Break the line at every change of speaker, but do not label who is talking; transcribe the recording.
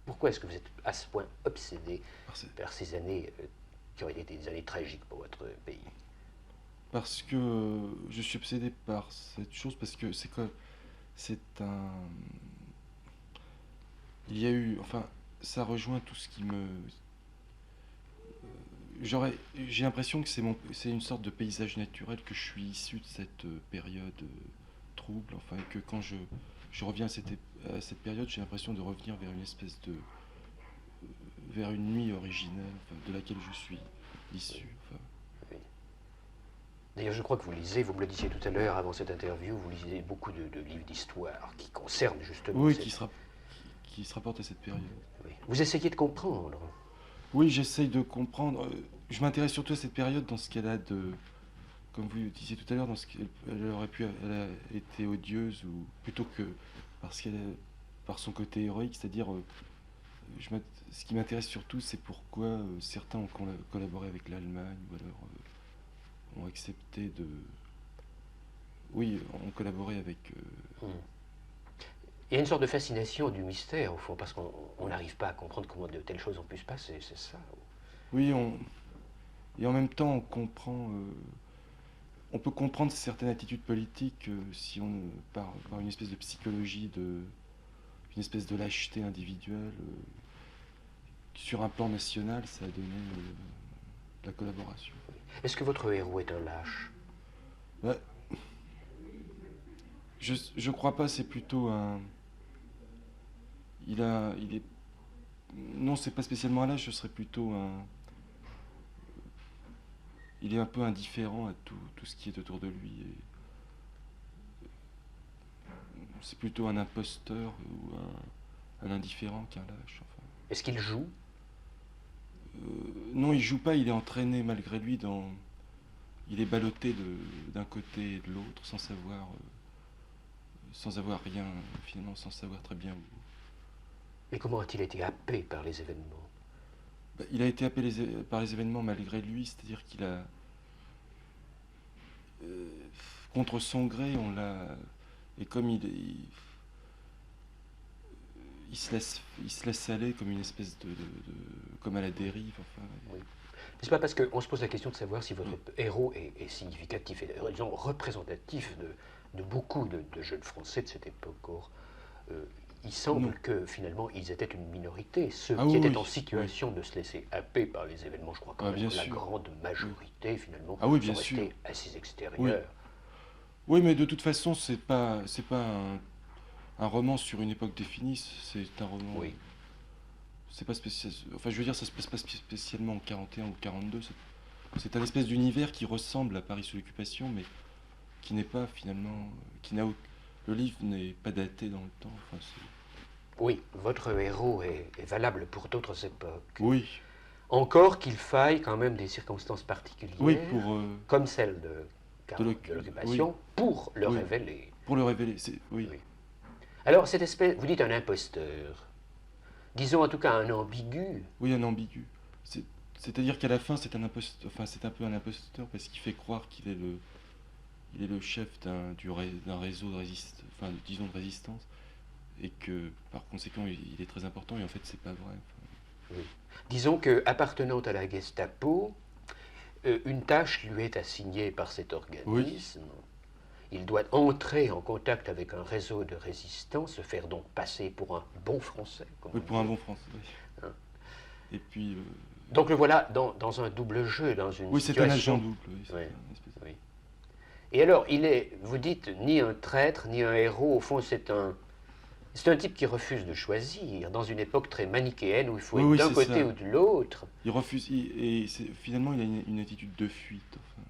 Pourquoi est-ce que vous êtes à ce point obsédé
Parce,
par ces années qui ont été des années tragiques pour votre pays?
parce que je suis obsédé par cette chose, parce que c'est un... Il y a eu... Enfin, ça rejoint tout ce qui me... J'ai l'impression que c'est une sorte de paysage naturel, que je suis issu de cette période trouble, enfin, et que quand je reviens à cette période, j'ai l'impression de revenir vers une espèce de... vers une nuit originelle, enfin, de laquelle je suis issu. Enfin,
Oui. D'ailleurs, je crois que vous lisez, vous me le disiez tout à l'heure avant cette interview, vous lisez beaucoup de livres d'histoire qui concernent justement
oui,
cette...
qui se rapporte à cette période.
Oui. Vous essayez de comprendre.
Oui, j'essaye de comprendre. Je m'intéresse surtout à cette période dans ce qu'elle a de, comme vous disiez tout à l'heure, dans ce qu'elle aurait pu, elle a été odieuse, ou plutôt que parce qu'elle, par son côté héroïque, c'est-à-dire, ce qui m'intéresse surtout, c'est pourquoi certains ont collaboré avec l'Allemagne, ou alors ont accepté de, oui, ont collaboré avec.
Hmm. Il y a une sorte de fascination du mystère, au fond, parce qu'on n'arrive pas à comprendre comment de telles choses ont pu se passer, c'est ça.
Oui, et en même temps, on peut comprendre certaines attitudes politiques si on par une espèce de psychologie, une espèce de lâcheté individuelle. Sur un plan national, ça a donné la collaboration.
Est-ce que votre héros est un lâche?
Ouais, je crois pas, c'est plutôt un. Il est. Non, c'est pas spécialement un lâche, ce serait plutôt un. Il est un peu indifférent à tout ce qui est autour de lui. Et c'est plutôt un imposteur ou un indifférent qu'un lâche. Enfin.
Est-ce qu'il joue?
Non, il joue pas, il est entraîné malgré lui dans. Il est ballotté d'un côté et de l'autre sans avoir rien, finalement, sans savoir très bien où.
Mais comment a-t-il été happé par les événements?
Bah, il a été happé par les événements malgré lui, c'est-à-dire qu'il a. euh, Contre son gré, on l'a. Et comme il se laisse aller comme une espèce comme à la dérive, enfin.
Oui. C'est pas parce qu'on se pose la question de savoir si votre
Oui.
héros est significatif et disons représentatif de beaucoup de jeunes Français de cette époque. Or, il semble
Non.
que finalement ils étaient une minorité, ceux
Ah
qui
oui,
étaient
oui,
en
oui.
situation de se laisser happer par les événements. Je crois quand
Ah,
même
bien
que la
sûr.
grande
Oui.
majorité finalement
Ah oui,
sont
bien sûr.
restés assez
Oui.
extérieurs.
Oui, mais de toute façon, c'est pas un roman sur une époque définie, c'est un roman.
Oui.
C'est pas spécial. Enfin, je veux dire, ça se passe pas spécialement en 41 ou 42. C'est un espèce d'univers qui ressemble à Paris sous l'occupation, mais qui n'est pas finalement. Le livre n'est pas daté dans le temps. Enfin,
Oui, votre héros est valable pour d'autres époques.
oui.
Encore qu'il faille quand même des circonstances
Oui,
particulières,
pour
comme celle de
oui.
l'occupation, pour le
Oui.
révéler.
Pour le révéler. Oui.
Oui. Alors, cette espèce, vous dites un imposteur, disons en tout cas un ambigu.
Oui, un ambigu. C'est-à-dire qu'à la fin, c'est un imposteur. Enfin, c'est un peu un imposteur parce qu'il fait croire il est le chef d'un réseau de résistance, enfin, disons de résistance, et que par conséquent, il est très important. Et en fait, c'est pas vrai. Enfin,
Oui. Disons que, appartenant à la Gestapo, une tâche lui est assignée par cet
oui.
organisme. Il doit entrer en contact avec un réseau de résistants, se faire donc passer pour un bon Français, comme
Oui,
on
pour un
dit.
bon français. Oui.
Hein.
Et puis,
Donc le voilà dans un double jeu, dans une
oui, c'est un agent
situation.
double. Oui, c'est
Oui,
un espèce
oui. Et alors, il est, vous dites, ni un traître, ni un héros. Au fond, c'est un type qui refuse de choisir, dans une époque très manichéenne où il faut
Oui,
être
oui,
d'un
c'est
côté
ça.
ou de l'autre.
Il refuse, finalement, il a une attitude de fuite. Enfin,